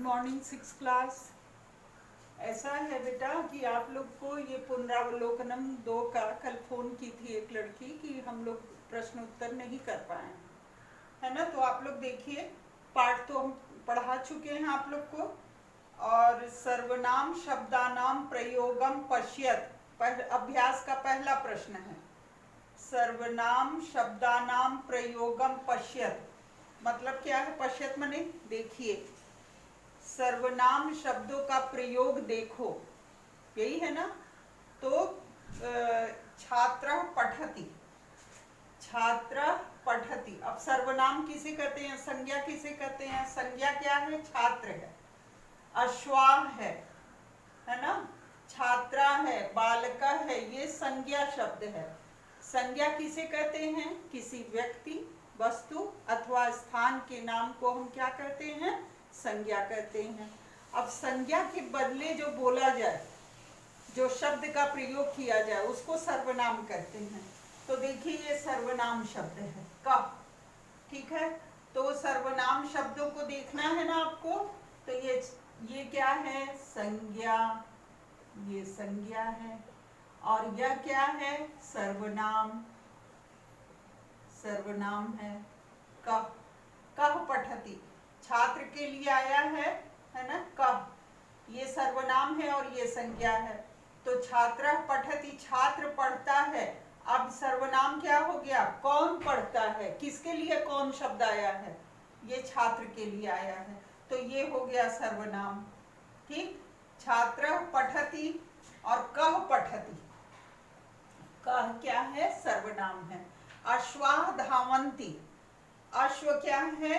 Morning 6 class. ऐसा है बेटा कि आप लोग को ये पुनरावलोकनम 2 का कल फ़ोन की थी एक लड़की कि हम लोग प्रश्न उत्तर नहीं कर पाए हैं, है ना। तो आप लोग देखिए, पाठ तो हम पढ़ा चुके हैं आप लोग को। और सर्वनाम शब्दानाम प्रयोगम पश्यत अभ्यास का पहला प्रश्न है। सर्वनाम शब्दानाम प्रयोगम पश्यत मतलब क्या है? पश्यत माने देखिए, सर्वनाम शब्दों का प्रयोग देखो, यही है ना। तो छात्र पठति, छात्र पठति। अब सर्वनाम किसे कहते हैं? संज्ञा किसे कहते हैं? संज्ञा क्या है? छात्र है, अश्वाह है ना, छात्रा है, बालका है, ये संज्ञा शब्द है। संज्ञा किसे कहते हैं? किसी व्यक्ति, वस्तु अथवा स्थान के नाम को हम क्या कहते हैं? संज्ञा कहते हैं। अब संज्ञा के बदले जो बोला जाए, जो शब्द का प्रयोग किया जाए, उसको सर्वनाम कहते हैं। तो देखिए, ये सर्वनाम शब्द है का, ठीक है। तो सर्वनाम शब्दों को देखना है ना आपको। तो ये क्या है? संज्ञा, ये संज्ञा है। और यह क्या है? सर्वनाम, सर्वनाम है। कह पठति, छात्र के लिए आया है ना। कह ये सर्वनाम है और ये संज्ञा है। तो छात्र पठति, छात्र पढ़ता है। अब सर्वनाम क्या हो गया? कौन पढ़ता है? किसके लिए कौन शब्द आया है? ये छात्र के लिए आया है, तो ये हो गया सर्वनाम, ठीक। छात्र पठति और कह पठति, कह क्या है? सर्वनाम है। अश्वाह धावन्ति, अश्व क्या है?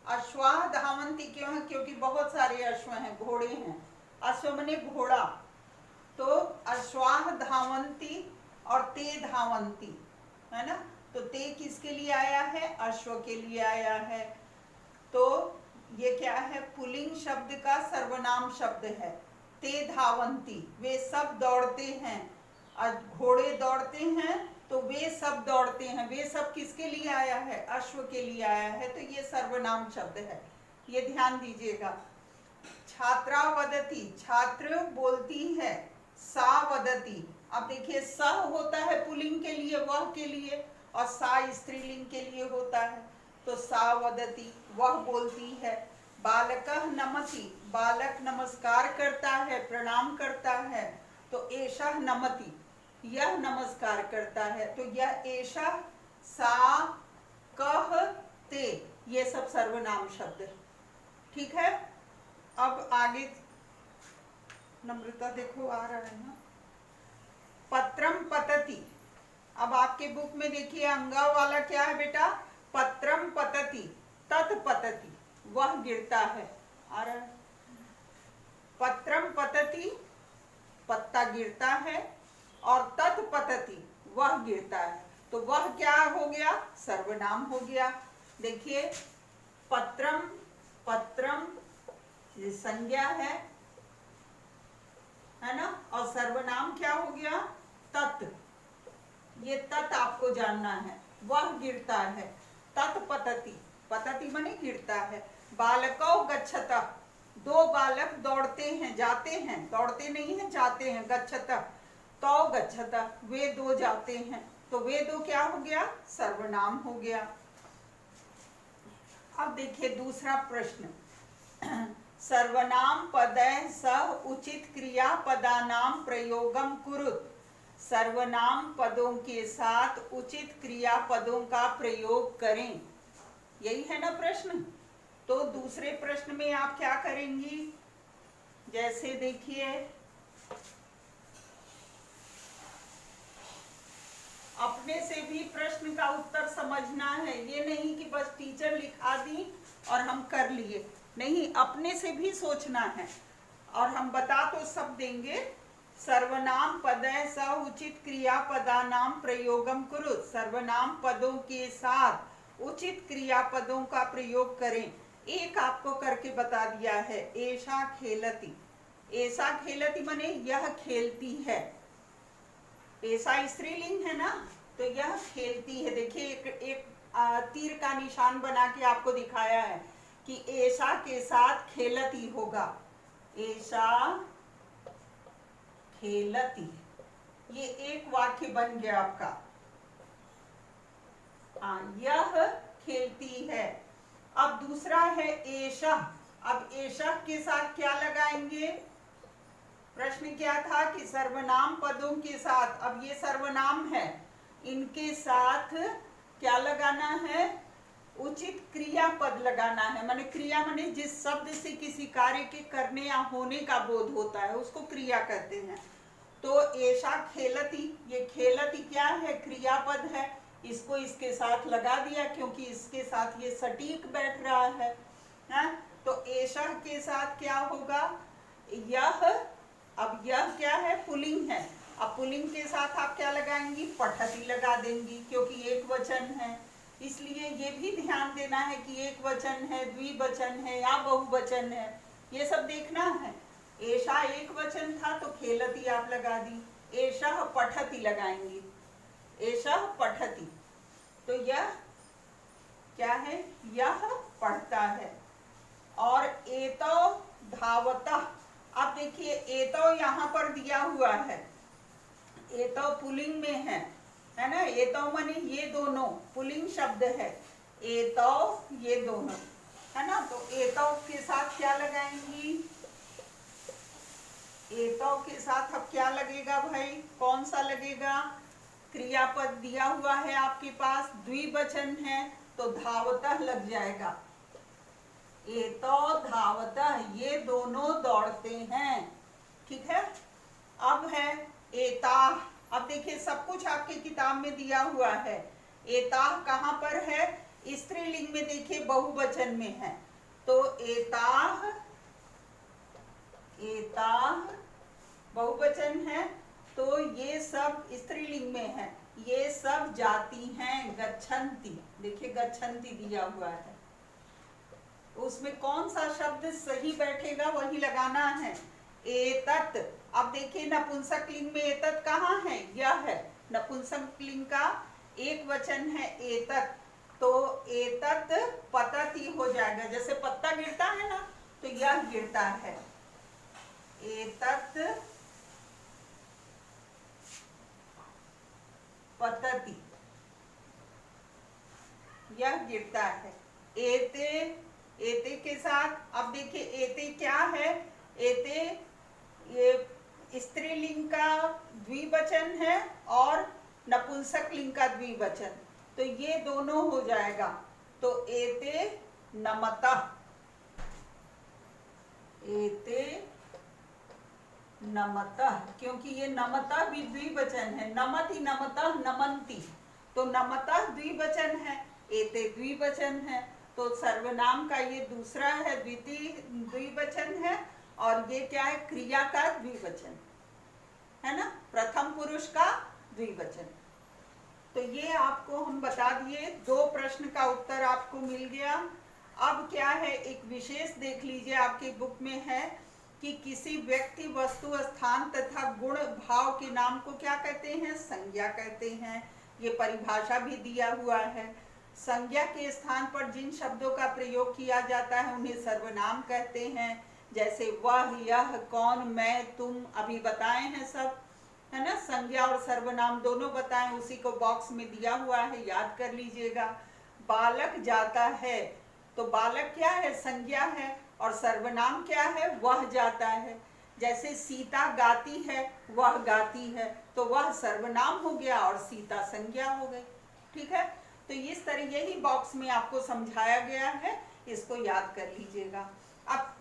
अश्वाह धावन्ति क्यों है? क्योंकि बहुत सारे अश्व हैं, घोड़े हैं। अश्व माने घोड़ा। तो अश्वाह धावन्ति और ते धावन्ति, है ना। तो ते किसके लिए आया है? अश्व के लिए आया है। तो ये क्या है? पुल्लिंग शब्द का सर्वनाम शब्द है। ते धावन्ति, वे सब दौड़ते हैं। घोड़े दौड़ते हैं तो वे सब दौड़ते हैं। वे सब किसके लिए आया है? अश्व के लिए आया है। तो ये सर्वनाम शब्द है, ये ध्यान दीजिएगा। छात्रा वदति, छात्र बोलती है। सा वदति, अब देखिए, स होता है पुल्लिंग के लिए, वह के लिए, और सा स्त्रीलिंग के लिए होता है। तो सा वदति, वह बोलती है। बालकः नमति, बालक नमस्कार करता है, प्रणाम करता है। तो एषः नमति, यह नमस्कार करता है। तो यह एषः, सा, कह, ते, ये सब सर्वनाम शब्द, ठीक है। अब आगे नम्रता देखो, आ रहा है ना। पत्रम पतति, अब आपके बुक में देखिए अंगा वाला क्या है बेटा? पत्रम पतति, तत् पतति, वह गिरता है। आ रहा है। पत्रम पतति, पत्ता गिरता है, और तत् पतति, वह गिरता है। तो वह क्या हो गया? सर्वनाम हो गया। देखिए, पत्रम, पत्रम ये संज्ञा है ना। और सर्वनाम क्या हो गया? तत्, ये तत् आपको जानना है। वह गिरता है, तत् पतति, पतति माने गिरता है। बालकौ गच्छतः, दो बालक दौड़ते हैं, जाते हैं, दौड़ते नहीं हैं, जाते हैं। गच्छतः, तौ गच्छतः, वे दो जाते हैं। तो वे दो क्या हो गया? सर्वनाम हो गया। अब देखिए दूसरा प्रश्न। सर्वनाम पदय सह उचित क्रियापदानाम प्रयोगम कुरुत, सर्वनाम पदों के साथ उचित क्रियापदों का प्रयोग करें, यही है ना प्रश्न। तो दूसरे प्रश्न में आप क्या करेंगी? जैसे देखिए, अपने से भी प्रश्न का उत्तर समझना है। ये नहीं कि बस टीचर लिखा दी और हम कर लिए, नहीं, अपने से भी सोचना है। और हम बता तो सब देंगे। सर्वनाम पदय सह उचित क्रियापदानाम प्रयोगम कुरुत, सर्वनाम पदों के साथ उचित क्रियापदों का प्रयोग करें। एक आपको करके बता दिया है, एषा खेलति, ऐसा खेलति माने यह खेलती है। ऐसा स्त्रीलिंग है ना, तो यह खेलती है। देखिए, एक तीर का निशान बना के आपको दिखाया है कि ऐशा के साथ खेलती होगा, ऐशा खेलती, ये एक वाक्य बन गया आपका। यह खेलती है। अब दूसरा है ऐशा। अब ऐशा के साथ क्या लगाएंगे? प्रश्न क्या था कि सर्वनाम पदों के साथ, अब ये सर्वनाम है, इनके साथ क्या लगाना है? उचित क्रियापद लगाना है। माने क्रिया माने जिस शब्द से किसी कार्य के करने या होने का बोध होता है उसको क्रिया कहते हैं। तो ऐशा खेलती, ये खेलती क्या है? क्रियापद है। इसको इसके साथ लगा दिया क्योंकि इसके साथ ये सटीक बैठ रहा है। तो ऐशा के साथ क्या होगा? यह। अब यह क्या है? पुल्लिंग है। अब पुल्लिंग के साथ आप क्या लगाएंगी? पठती लगा देंगी क्योंकि एक वचन है। इसलिए ये भी ध्यान देना है कि एक वचन है, द्विवचन है या बहुवचन है, ये सब देखना है। ऐशा एक वचन था तो खेलती आप लगा दी, ऐशा पठती लगाएंगी, ऐशा पठती। तो यह क्या है? यह पढ़ता है। और एतो धावतः, अब देखिए एतो यहाँ पर दिया हुआ है, एतो पुल्लिंग में है ना? एतो माने ये दोनों, पुल्लिंग शब्द है। एतो ये दोनों है ना? तो एतो के साथ क्या लगाएंगी? एतो के साथ अब क्या लगेगा भाई? कौन सा लगेगा? क्रियापद दिया हुआ है आपके पास, द्विवचन है तो धावतः लग जाएगा। एतो धावतः, ये दोनों दौड़ते हैं। ठीक है। अब है एताह। अब देखिए सब कुछ आपके किताब में दिया हुआ है। एताह कहाँ पर है? स्त्रीलिंग में देखिए, बहुवचन में है। तो एताह, एताह बहुवचन है तो ये सब स्त्रीलिंग में है। ये सब जाती हैं, गच्छन्ति। देखिए गच्छन्ति दिया हुआ है, उसमें कौन सा शब्द सही बैठेगा वही लगाना है। एतत्, अब देखिए नपुंसक लिंग में एतत् कहाँ है? यह है। नपुंसक लिंग का एक वचन है एतत्, तो एतत् पतति हो जाएगा। जैसे पत्ता गिरता है ना, तो यह गिरता है। एतत् पतति, यह गिरता है। एते, एते के साथ अब देखिए एते क्या है? एते ये स्त्रीलिंग का द्विवचन है और नपुंसक लिंग का द्विवचन, तो ये दोनों हो जाएगा। तो एते नमतः, एते नमतः, क्योंकि ये नमतः भी द्विवचन है। नमति नमतः नमन्ति, तो नमतः द्विवचन है, एते द्विवचन है। तो सर्वनाम का ये दूसरा है, द्वितीय द्विवचन है। और ये क्या है? क्रिया का द्विवचन है ना, प्रथम पुरुष का द्विवचन। तो ये आपको हम बता दिए। 2 प्रश्न का उत्तर आपको मिल गया। अब क्या है, एक विशेष देख लीजिए, आपकी बुक में है कि किसी व्यक्ति, वस्तु, स्थान तथा गुण, भाव के नाम को क्या कहते हैं? संज्ञा कहते हैं। ये परिभाषा भी दिया हुआ है। संज्ञा के स्थान पर जिन शब्दों का प्रयोग किया जाता है उन्हें सर्वनाम कहते हैं। जैसे वह, यह, कौन, मैं, तुम, अभी बताए हैं सब, है ना? संज्ञा और सर्वनाम दोनों बताएं, उसी को बॉक्स में दिया हुआ है, याद कर लीजिएगा। बालक जाता है, तो बालक क्या है? संज्ञा है। और सर्वनाम क्या है? वह जाता है। जैसे सीता गाती है, वह गाती है, तो वह सर्वनाम हो गया और सीता संज्ञा हो गई। ठीक है। तो इस तरह यही बॉक्स में आपको समझाया गया है, इसको याद कर लीजिएगा। अब